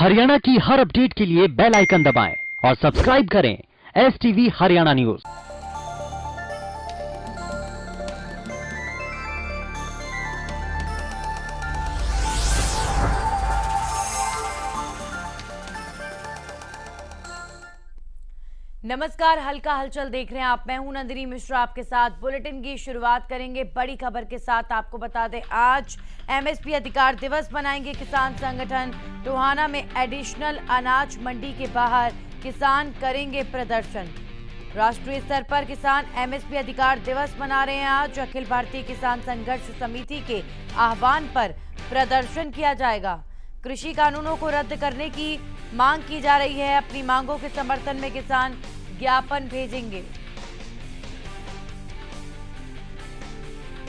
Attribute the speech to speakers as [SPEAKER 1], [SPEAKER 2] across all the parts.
[SPEAKER 1] हरियाणा की हर अपडेट के लिए बेल आइकन दबाएं और सब्सक्राइब करें STV हरियाणा न्यूज।
[SPEAKER 2] नमस्कार, हल्का हलचल देख रहे हैं आप। मैं हूं नंदिनी मिश्रा, आपके साथ बुलेटिन की शुरुआत करेंगे बड़ी खबर के साथ। आपको बता दें, आज MSP अधिकार दिवस मनाएंगे किसान संगठन। टोहाना में एडिशनल अनाज मंडी के बाहर किसान करेंगे प्रदर्शन। राष्ट्रीय स्तर पर किसान MSP अधिकार दिवस मना रहे हैं। आज अखिल भारतीय किसान संघर्ष समिति के आह्वान पर प्रदर्शन किया जाएगा। कृषि कानूनों को रद्द करने की मांग की जा रही है। अपनी मांगों के समर्थन में किसान ज्ञापन भेजेंगे।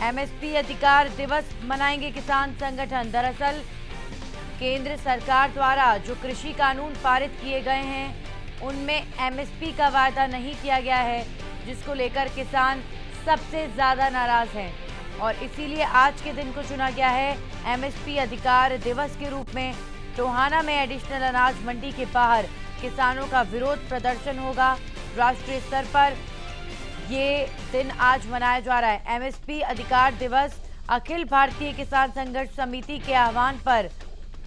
[SPEAKER 2] MSP अधिकार दिवस मनाएंगे किसान संगठन। दरअसल केंद्र सरकार द्वारा जो कृषि कानून पारित किए गए हैं उनमें MSP का वायदा नहीं किया गया है, जिसको लेकर किसान सबसे ज्यादा नाराज हैं और इसीलिए आज के दिन को चुना गया है MSP अधिकार दिवस के रूप में। टोहाना में एडिशनल अनाज मंडी के बाहर किसानों का विरोध प्रदर्शन होगा। राष्ट्रीय स्तर पर ये दिन आज मनाया जा रहा है। MSP अधिकार दिवस अखिल भारतीय किसान संघर्ष समिति के आह्वान पर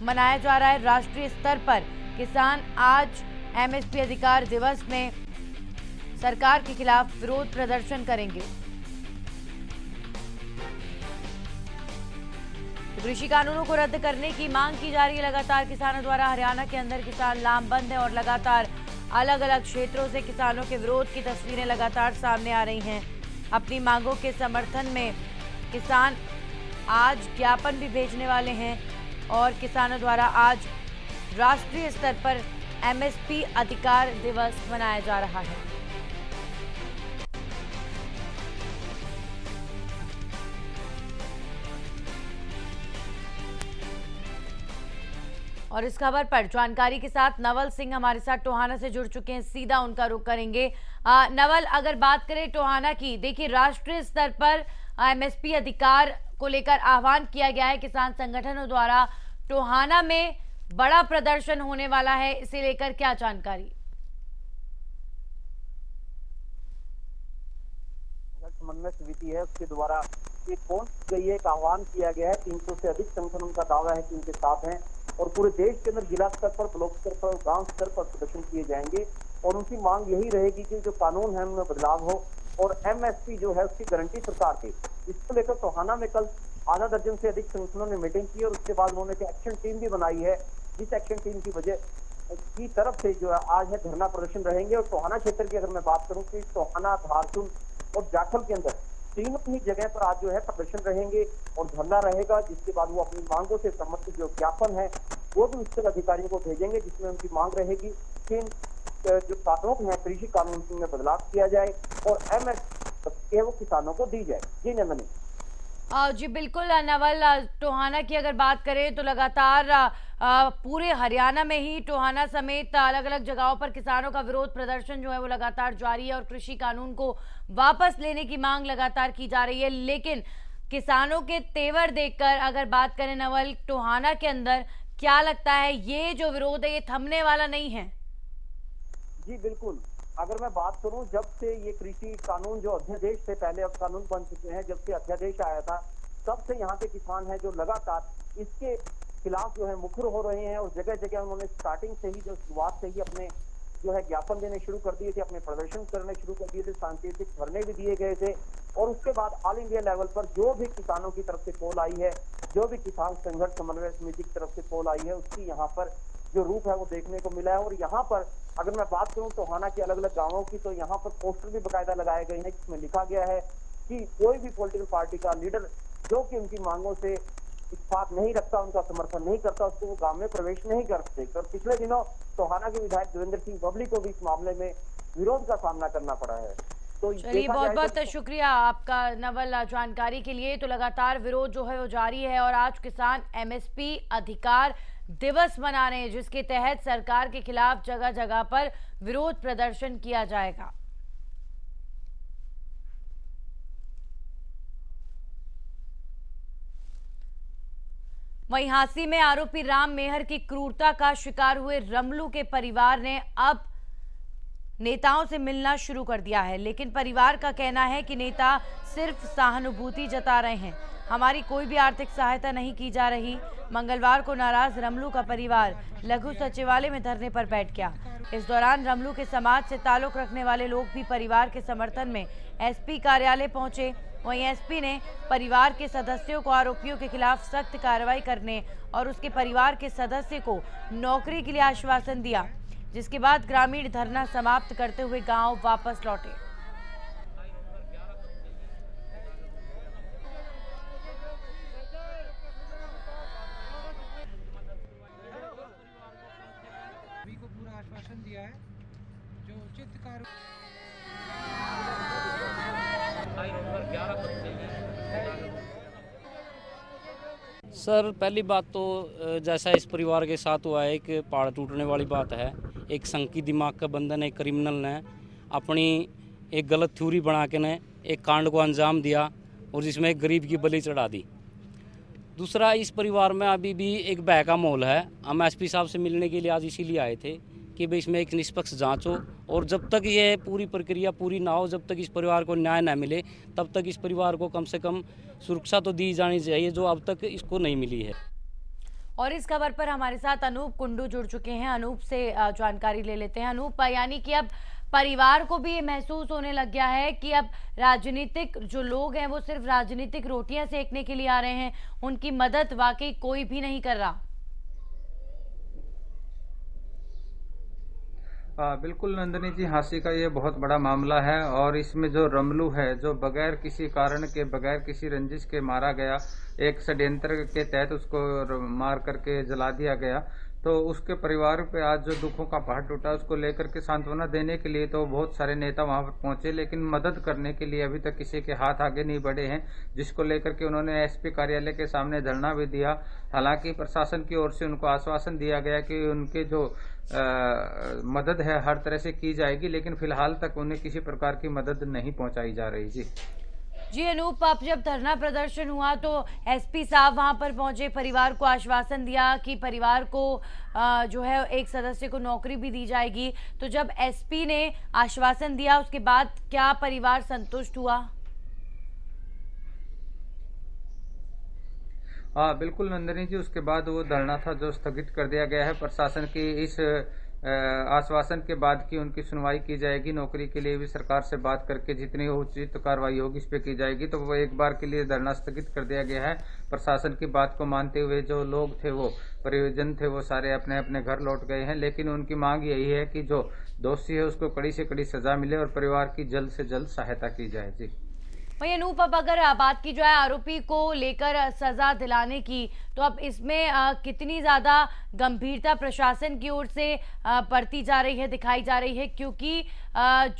[SPEAKER 2] मनाया जा रहा है। राष्ट्रीय स्तर पर किसान आज MSP अधिकार दिवस में सरकार के खिलाफ विरोध प्रदर्शन करेंगे। कृषि कानूनों को रद्द करने की मांग की जा रही है लगातार किसानों द्वारा। हरियाणा के अंदर किसान लामबंद है और लगातार अलग अलग क्षेत्रों से किसानों के विरोध की तस्वीरें लगातार सामने आ रही हैं। अपनी मांगों के समर्थन में किसान आज ज्ञापन भी भेजने वाले हैं और किसानों द्वारा आज राष्ट्रीय स्तर पर MSP अधिकार दिवस मनाया जा रहा है। और इस खबर पर जानकारी के साथ नवल सिंह हमारे साथ टोहाना से जुड़ चुके हैं। सीधा उनका रुख करेंगे। नवल, अगर बात करें टोहाना की, देखिए राष्ट्रीय स्तर पर MSP अधिकार को लेकर आह्वान किया गया है किसान संगठनों द्वारा। टोहाना में बड़ा प्रदर्शन होने वाला है, इसे लेकर क्या जानकारी?
[SPEAKER 3] समन्वय समिति है, उसके द्वारा एक पहुंच गई है, एक आह्वान किया गया है। 300 से अधिक संगठन उनका दावा है कि उनके साथ हैं और पूरे देश के अंदर जिला स्तर पर, ब्लॉक स्तर पर, गांव स्तर पर प्रदर्शन किए जाएंगे और उनकी मांग यही रहेगी कि जो कानून है उनमें बदलाव हो और MSP जो है उसकी गारंटी सरकार दे। इसको लेकर टोहाना में कल आधा दर्जन से अधिक संगठनों ने मीटिंग की और उसके बाद उन्होंने एक्शन टीम भी बनाई है, जिस एक्शन टीम की वजह की तरफ से जो है आज है धरना प्रदर्शन रहेंगे। और टोहाना क्षेत्र की अगर मैं बात करूं तो टोहाना, धारचूल और जाखल के अंदर तीनों ही जगह पर आज जो है प्रदर्शन रहेंगे और धरना रहेगा, जिसके बाद वो अपनी मांगों से संबंधित जो ज्ञापन है वो भी उच्च अधिकारियों को भेजेंगे, जिसमें उनकी मांग रहेगी कि जो कानून है, कृषि कानून में बदलाव किया जाए और MSP वो किसानों को दी जाए। जी नंदनी।
[SPEAKER 2] जी बिल्कुल नवल, टोहाना की अगर बात करें तो लगातार पूरे हरियाणा में ही टोहाना समेत अलग अलग जगहों पर किसानों का विरोध प्रदर्शन जो है वो लगातार जारी है और कृषि कानून को वापस लेने की मांग लगातार की जा रही है। लेकिन किसानों के तेवर देखकर अगर बात करें नवल, टोहाना के अंदर क्या लगता है ये जो विरोध है ये थमने वाला नहीं है?
[SPEAKER 3] जी बिल्कुल, अगर मैं बात करूं, जब से ये कृषि कानून जो अध्यादेश से पहले अब कानून बन चुके हैं, जब से अध्यादेश आया था तब से यहाँ के किसान हैं जो लगातार इसके खिलाफ जो है मुखर हो रहे हैं और जगह जगह उन्होंने स्टार्टिंग से ही, जो शुरुआत से ही अपने जो है ज्ञापन देने शुरू कर दिए थे, अपने प्रदर्शन करने शुरू कर दिए थे, सांकेतिक धरने भी दिए गए थे। और उसके बाद ऑल इंडिया लेवल पर जो भी किसानों की तरफ से कॉल आई है, जो भी किसान संघर्ष समन्वय समिति की तरफ से कॉल आई है, उसकी यहाँ पर जो रूप है वो देखने को मिला है। और यहाँ पर अगर मैं बात करूं टोहाना के अलग अलग गांवों की, तो यहाँ पर पोस्टर भी बकायदा लगाए गए हैं जिसमें लिखा गया है कि कोई भी पॉलिटिकल पार्टी का लीडर जो कि उनकी मांगों से इत्तेफाक नहीं रखता, उनका समर्थन नहीं करता, उसको वो गांव में प्रवेश नहीं कर सकते। और पिछले दिनों टोहाना के विधायक देवेंद्र सिंह बबली को भी इस मामले में विरोध का सामना करना पड़ा है। तो
[SPEAKER 2] चलिए, बहुत बहुत शुक्रिया आपका नवल जानकारी के लिए। तो लगातार विरोध जो है वो जारी है और आज किसान MSP अधिकार दिवस मना रहे हैं, जिसके तहत सरकार के खिलाफ जगह जगह पर विरोध प्रदर्शन किया जाएगा। वहीं हांसी में आरोपी राम मेहर की क्रूरता का शिकार हुए रमलू के परिवार ने अब नेताओं से मिलना शुरू कर दिया है, लेकिन परिवार का कहना है कि नेता सिर्फ सहानुभूति जता रहे हैं, हमारी कोई भी आर्थिक सहायता नहीं की जा रही। मंगलवार को नाराज रमलू का परिवार लघु सचिवालय में धरने पर बैठ गया। इस दौरान रमलू के समाज से ताल्लुक रखने वाले लोग भी परिवार के समर्थन में एसपी कार्यालय पहुंचे। वहीं एसपी ने परिवार के सदस्यों को आरोपियों के खिलाफ सख्त कार्रवाई करने और उसके परिवार के सदस्य को नौकरी के लिए आश्वासन दिया, जिसके बाद ग्रामीण धरना समाप्त करते हुए गांव वापस लौटे।
[SPEAKER 4] सभी को पूरा आश्वासन दिया है जो उचित कार्य।
[SPEAKER 5] सर पहली बात तो जैसा इस परिवार के साथ हुआ है, एक पहाड़ टूटने वाली बात है। एक संकी दिमाग का बंधन, एक क्रिमिनल ने अपनी एक गलत थ्योरी बना के ने एक कांड को अंजाम दिया और जिसमें एक गरीब की बलि चढ़ा दी। दूसरा, इस परिवार में अभी भी एक भय का माहौल है। हम एसपी साहब से मिलने के लिए आज इसीलिए आए थे कि भाई इसमें एक निष्पक्ष जांच हो, और जब तक ये पूरी प्रक्रिया पूरी ना हो, जब तक इस परिवार को न्याय ना मिले, तब तक इस परिवार को कम से कम सुरक्षा तो दी जानी चाहिए जो अब तक इसको नहीं मिली है।
[SPEAKER 2] और इस खबर पर हमारे साथ अनूप कुंडू जुड़ चुके हैं। अनूप से जानकारी ले लेते हैं। अनूप, यानी कि अब परिवार को भी ये महसूस होने लग गया है कि अब राजनीतिक जो लोग हैं वो सिर्फ राजनीतिक रोटियां सेकने के लिए आ रहे हैं, उनकी मदद वाकई कोई भी नहीं कर रहा।
[SPEAKER 6] बिल्कुल नंदिनी जी, हांसी का ये बहुत बड़ा मामला है और इसमें जो रमलू है, जो बगैर किसी कारण के, बगैर किसी रंजिश के मारा गया, एक षड्यंत्र के तहत उसको मार करके जला दिया गया, तो उसके परिवार पे आज जो दुखों का पहाड़ टूटा, उसको लेकर के सांत्वना देने के लिए तो बहुत सारे नेता वहां पर पहुंचे, लेकिन मदद करने के लिए अभी तक किसी के हाथ आगे नहीं बढ़े हैं, जिसको लेकर के उन्होंने एसपी कार्यालय के सामने धरना भी दिया। हालांकि प्रशासन की ओर से उनको आश्वासन दिया गया कि उनके जो मदद है हर तरह से की जाएगी, लेकिन फिलहाल तक उन्हें किसी प्रकार की मदद नहीं पहुंचाई जा रही। जी
[SPEAKER 2] अनूप, अब जब धरना प्रदर्शन हुआ तो एसपी साहब वहां पर पहुंचे, परिवार को आश्वासन दिया कि परिवार को जो है एक सदस्य को नौकरी भी दी जाएगी। तो जब एसपी ने आश्वासन दिया उसके बाद क्या परिवार संतुष्ट हुआ?
[SPEAKER 6] हाँ बिल्कुल नंदिनी जी, उसके बाद वो धरना था जो स्थगित कर दिया गया है। प्रशासन की इस आश्वासन के बाद की उनकी सुनवाई की जाएगी। नौकरी के लिए भी सरकार से बात करके जितनी उचित कार्रवाई होगी इस पे की जाएगी। तो वो एक बार के लिए धरना स्थगित कर दिया गया है। प्रशासन की बात को मानते हुए जो लोग थे, वो परिजन थे, वो सारे अपने अपने घर लौट गए हैं। लेकिन उनकी मांग यही है कि जो दोषी है उसको कड़ी से कड़ी सजा मिले और परिवार की जल्द से जल्द सहायता की जाए। जी
[SPEAKER 2] वही अनूप, अब अगर बात की जाए आरोपी को लेकर सजा दिलाने की, तो अब इसमें कितनी ज्यादा गंभीरता प्रशासन की ओर से बढ़ती जा रही है, दिखाई जा रही है, क्योंकि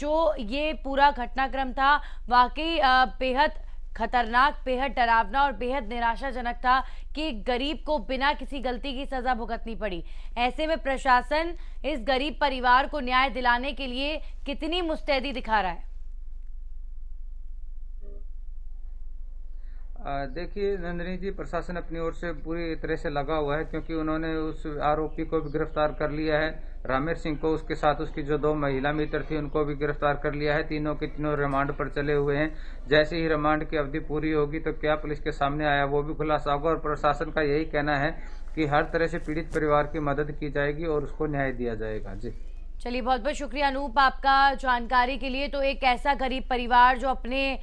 [SPEAKER 2] जो ये पूरा घटनाक्रम था वाकई बेहद खतरनाक, बेहद डरावना और बेहद निराशाजनक था कि गरीब को बिना किसी गलती की सजा भुगतनी पड़ी। ऐसे में प्रशासन इस गरीब परिवार को न्याय दिलाने के लिए कितनी मुस्तैदी दिखा रहा है?
[SPEAKER 6] देखिए नंदिनी जी, प्रशासन अपनी ओर से पूरी तरह से लगा हुआ है, क्योंकि उन्होंने उस आरोपी को भी गिरफ्तार कर लिया है, रामेर सिंह को, उसके साथ उसकी जो 2 महिला मित्र थी उनको भी गिरफ्तार कर लिया है। तीनों के तीनों रिमांड पर चले हुए हैं। जैसे ही रिमांड की अवधि पूरी होगी तो क्या पुलिस के सामने आया वो भी खुलासा होगा। और प्रशासन का यही कहना है कि हर तरह से पीड़ित परिवार की मदद की जाएगी और उसको न्याय दिया जाएगा। जी
[SPEAKER 2] चलिए, बहुत बहुत शुक्रिया अनूप आपका जानकारी के लिए। तो एक ऐसा गरीब परिवार जो अपने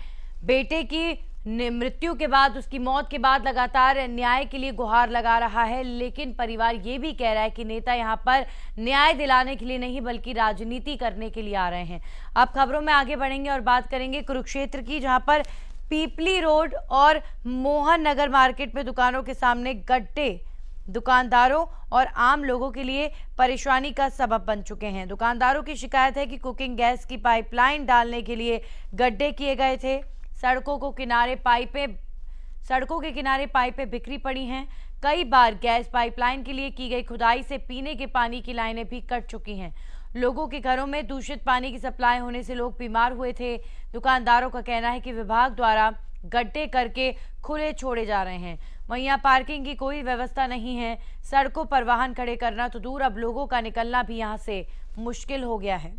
[SPEAKER 2] बेटे की मृत्यु के बाद, उसकी मौत के बाद लगातार न्याय के लिए गुहार लगा रहा है, लेकिन परिवार ये भी कह रहा है कि नेता यहाँ पर न्याय दिलाने के लिए नहीं बल्कि राजनीति करने के लिए आ रहे हैं। अब खबरों में आगे बढ़ेंगे और बात करेंगे कुरुक्षेत्र की, जहां पर पीपली रोड और मोहन नगर मार्केट में दुकानों के सामने गड्ढे दुकानदारों और आम लोगों के लिए परेशानी का सबब बन चुके हैं। दुकानदारों की शिकायत है कि कुकिंग गैस की पाइपलाइन डालने के लिए गड्ढे किए गए थे। सड़कों के किनारे पाइपें बिखरी पड़ी हैं। कई बार गैस पाइपलाइन के लिए की गई खुदाई से पीने के पानी की लाइनें भी कट चुकी हैं। लोगों के घरों में दूषित पानी की सप्लाई होने से लोग बीमार हुए थे। दुकानदारों का कहना है कि विभाग द्वारा गड्ढे करके खुले छोड़े जा रहे हैं। वहीं यहाँ पार्किंग की कोई व्यवस्था नहीं है। सड़कों पर वाहन खड़े करना तो दूर, अब लोगों का निकलना भी यहाँ से मुश्किल हो गया है।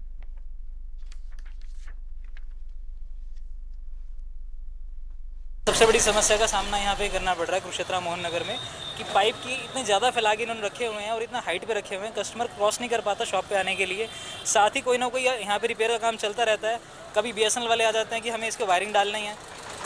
[SPEAKER 7] सबसे बड़ी समस्या का सामना यहाँ पे करना पड़ रहा है कुरुक्षेत्र मोहन नगर में कि पाइप की इतने ज़्यादा फैला के इन्होंने रखे हुए हैं और इतना हाइट पे रखे हुए हैं, कस्टमर क्रॉस नहीं कर पाता शॉप पे आने के लिए। साथ ही कोई ना कोई यहाँ पे रिपेयर का काम चलता रहता है। कभी BSNL वाले आ जाते हैं कि हमें इसके वायरिंग डालनी है,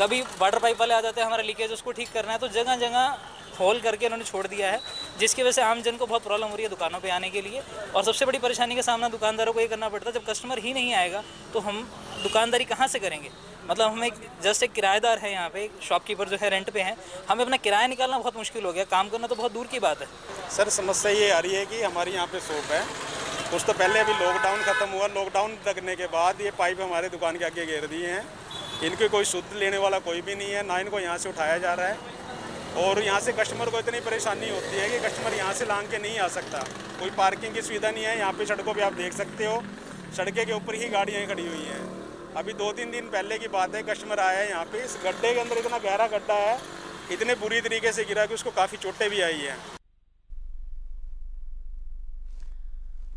[SPEAKER 7] कभी वाटर पाइप वाले आ जाते हैं हमारा लीकेज उसको ठीक करना है। तो जगह जगह होल करके उन्होंने छोड़ दिया है, जिसकी वजह से आम जन को बहुत प्रॉब्लम हो रही है दुकानों पे आने के लिए। और सबसे बड़ी परेशानी का सामना दुकानदारों को ये करना पड़ता है, जब कस्टमर ही नहीं आएगा तो हम दुकानदारी कहाँ से करेंगे। मतलब हम जस्ट एक किराएदार है यहाँ पे, शॉपकीपर जो है रेंट पे हैं, हमें अपना किराया निकालना बहुत मुश्किल हो गया, काम करना तो बहुत दूर की बात है।
[SPEAKER 8] सर समस्या ये आ रही है कि हमारी यहाँ पे शॉप है, कुछ तो पहले अभी लॉकडाउन ख़त्म हुआ, लॉकडाउन लगने के बाद ये पाइप हमारे दुकान के आगे घेर दिए हैं। इनके कोई शुद्ध लेने वाला कोई भी नहीं है, ना इनको यहाँ से उठाया जा रहा है। और यहाँ से कस्टमर को इतनी परेशानी होती है कि कस्टमर यहाँ से लांग के नहीं आ सकता, कोई पार्किंग की सुविधा नहीं है। यहाँ पे सड़कों पे आप देख सकते हो, सड़के के ऊपर ही गाड़ियाँ खड़ी हुई हैं। अभी 2-3 दिन पहले की बात है, कस्टमर आया है यहाँ पे, इस गड्ढे के अंदर इतना गहरा गड्ढा है, इतने बुरी तरीके से गिरा कि उसको काफ़ी चोटें भी आई हैं।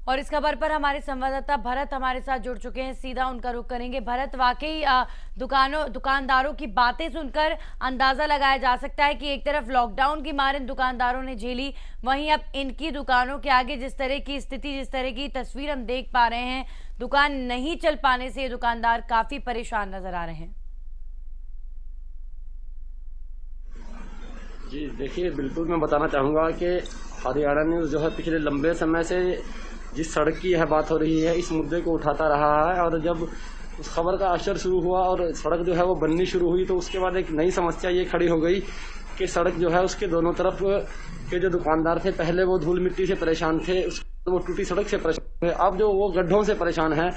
[SPEAKER 2] और इस खबर पर हमारे संवाददाता भरत हमारे साथ जुड़ चुके हैं, सीधा उनका रुख करेंगे। भरत, वाकई दुकानदारों की बातें सुनकर अंदाजा लगाया जा सकता है कि एक तरफ लॉकडाउन की मार इन दुकानदारों ने झेली, वहीं अब इनकी दुकानों के आगे जिस तरह की स्थिति, जिस तरह की तस्वीर हम देख पा रहे हैं, दुकान नहीं चल पाने से ये दुकानदार काफी परेशान नजर आ रहे हैं।
[SPEAKER 9] जी देखिए, बिल्कुल मैं बताना चाहूँगा कि हरियाणा न्यूज़ जो है पिछले लंबे समय से जिस सड़क की यह बात हो रही है, इस मुद्दे को उठाता रहा है। और जब उस खबर का असर शुरू हुआ और सड़क जो है वो बननी शुरू हुई, तो उसके बाद एक नई समस्या ये खड़ी हो गई कि सड़क जो है उसके दोनों तरफ के जो दुकानदार थे, पहले वो धूल मिट्टी से परेशान थे, वो टूटी सड़क से परेशान थे, अब जो वो गड्ढों से परेशान है।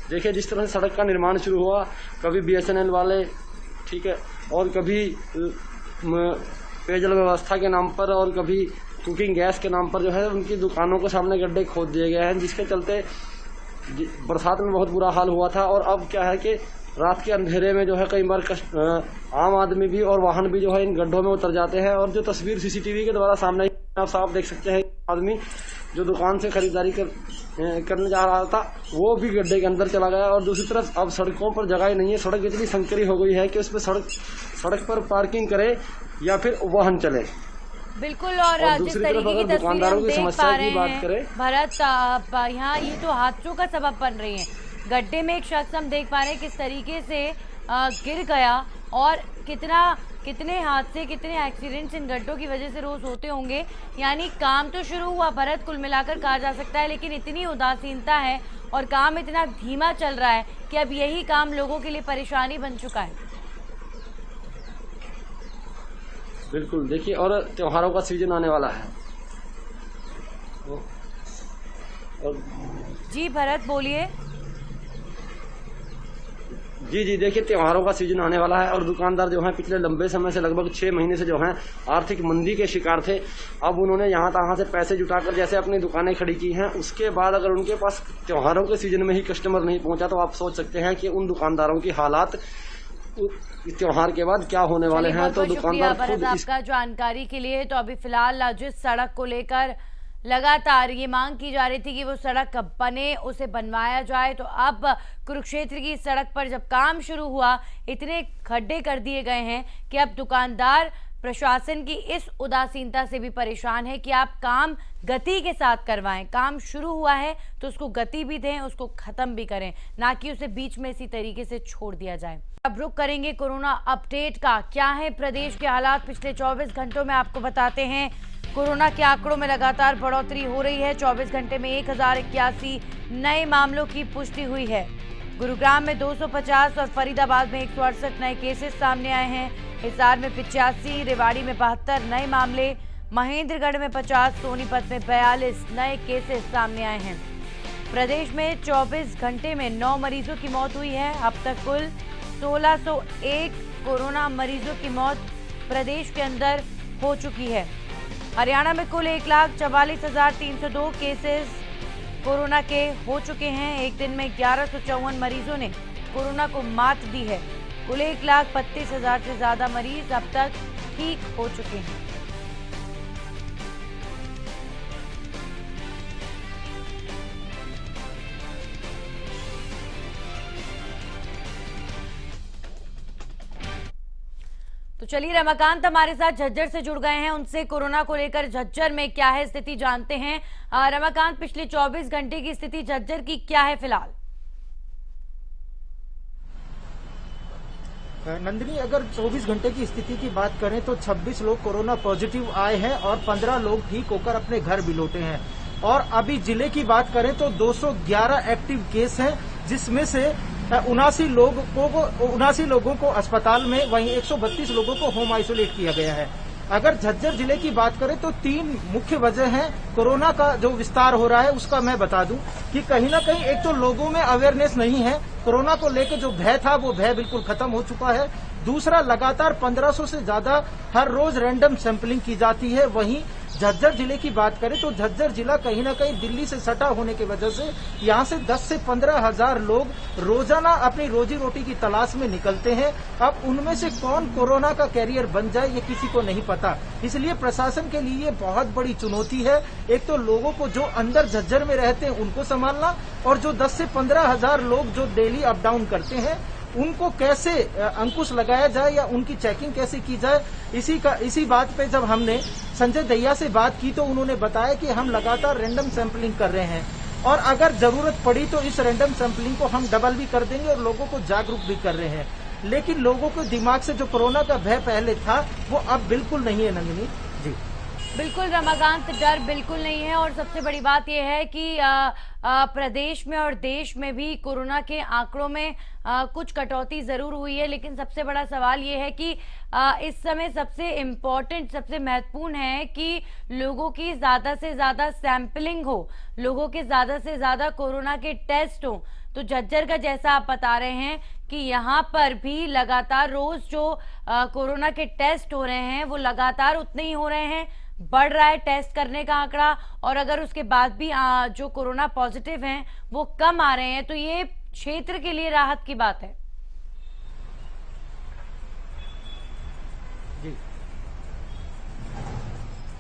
[SPEAKER 9] देखिए जिस तरह से सड़क का निर्माण शुरू हुआ, कभी BSNL वाले, ठीक है, और कभी पेयजल व्यवस्था के नाम पर और कभी कुकिंग गैस के नाम पर जो है उनकी दुकानों के सामने गड्ढे खोद दिए गए हैं, जिसके चलते बरसात में बहुत बुरा हाल हुआ था। और अब क्या है कि रात के अंधेरे में जो है कई बार आम आदमी भी और वाहन भी जो है इन गड्ढों में उतर जाते हैं। और जो तस्वीर CCTV के द्वारा सामने आप साफ देख सकते हैं, आदमी जो दुकान से खरीदारी करने जा रहा था वो भी गड्ढे के अंदर चला गया। और दूसरी तरफ अब सड़कों पर जगह नहीं है, सड़क इतनी संकरी हो गई है कि उसमें सड़क पर पार्किंग करे या फिर वाहन चले।
[SPEAKER 2] बिल्कुल, और जिस तरीके की तस्वीरें हम देख पा रहे हैं भरत, यहाँ ये तो हादसों का सबब बन रही है। गड्ढे में एक शख्स हम देख पा रहे हैं किस तरीके से गिर गया, और कितने हादसे, कितने एक्सीडेंट्स इन गड्ढों की वजह से रोज होते होंगे। यानी काम तो शुरू हुआ भरत, कुल मिलाकर कहा जा सकता है, लेकिन इतनी उदासीनता है और काम इतना धीमा चल रहा है कि अब यही काम लोगों के लिए परेशानी बन चुका है।
[SPEAKER 9] बिल्कुल, देखिए, और त्योहारों का सीजन आने वाला है।
[SPEAKER 2] जी भरत बोलिए।
[SPEAKER 9] जी देखिए, त्योहारों का सीजन आने वाला है और दुकानदार जो हैं पिछले लंबे समय से, लगभग 6 महीने से जो हैं आर्थिक मंदी के शिकार थे। अब उन्होंने यहाँ तहाँ से पैसे जुटाकर जैसे अपनी दुकानें खड़ी की हैं, उसके बाद अगर उनके पास त्योहारों के सीजन में ही कस्टमर नहीं पहुंचा तो आप सोच सकते हैं कि उन दुकानदारों की हालात त्योहार के बाद क्या होने वाले हैं। तो दुकानदार खुद
[SPEAKER 2] आपका जानकारी के लिए। तो अभी फिलहाल जिस सड़क को लेकर लगातार ये मांग की जा रही थी कि वो सड़क बने, उसे बनवाया जाए, तो अब कुरुक्षेत्र की सड़क पर जब काम शुरू हुआ, इतने खड्डे कर दिए गए हैं कि अब दुकानदार प्रशासन की इस उदासीनता से भी परेशान है कि आप काम गति के साथ करवाएं। काम शुरू हुआ है तो उसको गति भी दें, उसको खत्म भी करें, ना कि उसे बीच में इसी तरीके से छोड़ दिया जाए। अब रुक करेंगे कोरोना अपडेट का। क्या है प्रदेश के हालात पिछले 24 घंटों में, आपको बताते हैं। कोरोना के आंकड़ों में लगातार बढ़ोतरी हो रही है। 24 घंटे में 1081 नए मामलों की पुष्टि हुई है। गुरुग्राम में 250 और फरीदाबाद में 168 नए केसेस सामने आए हैं। हिसार में 85, रेवाड़ी में 72 नए मामले, महेंद्रगढ़ में 50, सोनीपत में 42 नए केसेस सामने आए हैं। प्रदेश में 24 घंटे में 9 मरीजों की मौत हुई है। अब तक कुल 1601 कोरोना मरीजों की मौत प्रदेश के अंदर हो चुकी है। हरियाणा में कुल 1,44,302 केसेस कोरोना के हो चुके हैं। एक दिन में 1154 मरीजों ने कोरोना को मात दी है। कुल 1,32,000 से ज्यादा मरीज अब तक ठीक हो चुके हैं। तो चलिए रमाकांत हमारे साथ झज्जर से जुड़ गए हैं, उनसे कोरोना को लेकर झज्जर में क्या है स्थिति जानते हैं। रमाकांत, पिछले 24 घंटे की स्थिति झज्जर की क्या है फिलहाल?
[SPEAKER 10] नंदिनी, अगर 24 घंटे की स्थिति की बात करें तो 26 लोग कोरोना पॉजिटिव आए हैं और 15 लोग ठीक होकर अपने घर भी लौटे हैं। और अभी जिले की बात करें तो 211 एक्टिव केस हैं, जिसमें से 79 लोगों को अस्पताल में, वहीं 132 लोगों को होम आइसोलेट किया गया है। अगर झज्जर जिले की बात करें तो 3 मुख्य वजह हैं कोरोना का जो विस्तार हो रहा है उसका। मैं बता दूं कि कहीं ना कहीं एक तो लोगों में अवेयरनेस नहीं है, कोरोना को लेकर जो भय था वो भय बिल्कुल खत्म हो चुका है। दूसरा, लगातार 1500 से ज्यादा हर रोज रैंडम सैंपलिंग की जाती है। वहीं झज्जर जिले की बात करें तो झज्जर जिला कहीं ना कहीं दिल्ली से सटा होने की वजह से यहाँ से 10 से 15 हजार लोग रोजाना अपनी रोजी रोटी की तलाश में निकलते हैं। अब उनमें से कौन कोरोना का कैरियर बन जाए ये किसी को नहीं पता, इसलिए प्रशासन के लिए ये बहुत बड़ी चुनौती है। एक तो लोगों को जो अंदर झज्जर में रहते हैं उनको संभालना, और जो 10 से 15 हजार लोग जो डेली अप डाउन करते हैं उनको कैसे अंकुश लगाया जाए या उनकी चेकिंग कैसे की जाए। इसी बात पे जब हमने संजय दहिया से बात की तो उन्होंने बताया कि हम लगातार रैंडम सैंपलिंग कर रहे हैं और अगर जरूरत पड़ी तो इस रैंडम सैंपलिंग को हम डबल भी कर देंगे और लोगों को जागरूक भी कर रहे हैं। लेकिन लोगों के दिमाग से जो कोरोना का भय पहले था वो अब बिल्कुल नहीं है। नंदिनी जी,
[SPEAKER 2] बिल्कुल रमाकांत, डर बिल्कुल नहीं है। और सबसे बड़ी बात यह है कि प्रदेश में और देश में भी कोरोना के आंकड़ों में कुछ कटौती जरूर हुई है, लेकिन सबसे बड़ा सवाल ये है कि इस समय सबसे इम्पोर्टेंट, सबसे महत्वपूर्ण है कि लोगों की ज्यादा से ज्यादा सैंपलिंग हो, लोगों के ज्यादा से ज्यादा कोरोना के टेस्ट हो। तो झज्जर का जैसा आप बता रहे हैं कि यहाँ पर भी लगातार रोज जो कोरोना के टेस्ट हो रहे हैं वो लगातार उतने ही हो रहे हैं, बढ़ रहा है टेस्ट करने का आंकड़ा। और अगर उसके बाद भी जो कोरोना पॉजिटिव हैं वो कम आ रहे हैं तो ये क्षेत्र के लिए राहत की बात है।
[SPEAKER 10] जी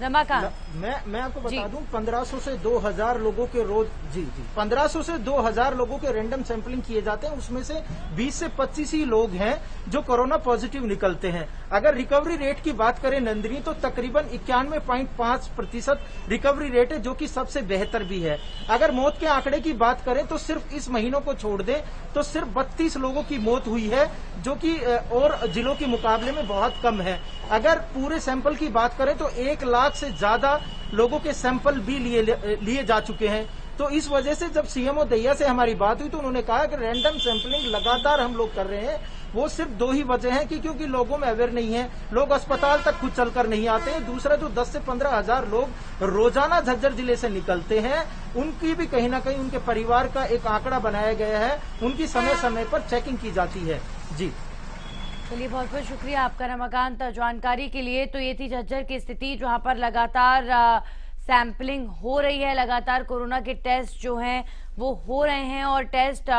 [SPEAKER 2] रमाकांत,
[SPEAKER 10] मैं आपको बता दूं 1500 से 2000 लोगों के रोज 1500 से 2000 लोगों के रैंडम सैंपलिंग किए जाते हैं, उसमें से 20 से 25 ही लोग हैं जो कोरोना पॉजिटिव निकलते हैं। अगर रिकवरी रेट की बात करें नंदिनी तो तकरीबन 91.5% रिकवरी रेट है, जो कि सबसे बेहतर भी है। अगर मौत के आंकड़े की बात करें तो सिर्फ इस महीनों को छोड़ दें तो सिर्फ 32 लोगों की मौत हुई है, जो कि और जिलों के मुकाबले में बहुत कम है। अगर पूरे सैंपल की बात करें तो 1 लाख से ज्यादा लोगों के सैंपल भी लिए जा चुके हैं। तो इस वजह से जब सीएमओ दहिया से हमारी बात हुई तो उन्होंने कहा कि रैंडम सैंपलिंग लगातार हम लोग कर रहे हैं। वो सिर्फ 2 ही वजह है कि क्योंकि लोगों में अवेयर नहीं है, लोग अस्पताल तक खुद चलकर नहीं आते हैं। दूसरा, जो 10 से 15 हजार लोग रोजाना झज्जर जिले से निकलते हैं उनकी भी कहीं ना कहीं उनके परिवार का एक आंकड़ा बनाया गया है, उनकी समय समय पर चेकिंग की जाती है। जी
[SPEAKER 2] चलिए, बहुत बहुत शुक्रिया आपका रमाकांत जानकारी के लिए। तो ये थी झज्जर की स्थिति, जहां पर लगातार सैंपलिंग हो रही है, लगातार कोरोना के टेस्ट जो हैं वो हो रहे हैं और टेस्ट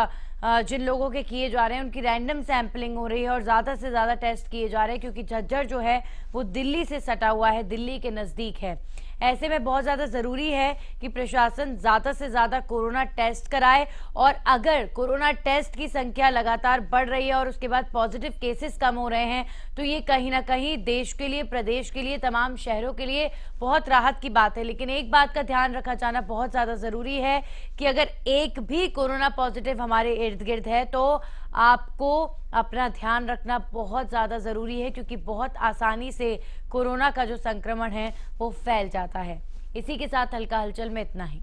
[SPEAKER 2] जिन लोगों के किए जा रहे हैं उनकी रैंडम सैंपलिंग हो रही है और ज्यादा से ज्यादा टेस्ट किए जा रहे हैं, क्योंकि झज्जर जो है वो दिल्ली से सटा हुआ है, दिल्ली के नजदीक है। ऐसे में बहुत ज्यादा जरूरी है कि प्रशासन ज्यादा से ज्यादा कोरोना टेस्ट कराए और अगर कोरोना टेस्ट की संख्या लगातार बढ़ रही है और उसके बाद पॉजिटिव केसेस कम हो रहे हैं तो ये कहीं ना कहीं देश के लिए, प्रदेश के लिए, तमाम शहरों के लिए बहुत राहत की बात है। लेकिन एक बात का ध्यान रखा जाना बहुत ज्यादा जरूरी है कि अगर एक भी कोरोना पॉजिटिव हमारे इर्द गिर्द है तो आपको अपना ध्यान रखना बहुत ज्यादा जरूरी है, क्योंकि बहुत आसानी से कोरोना का जो संक्रमण है वो फैल जाता है। इसी के साथ हल्का हलचल में इतना ही।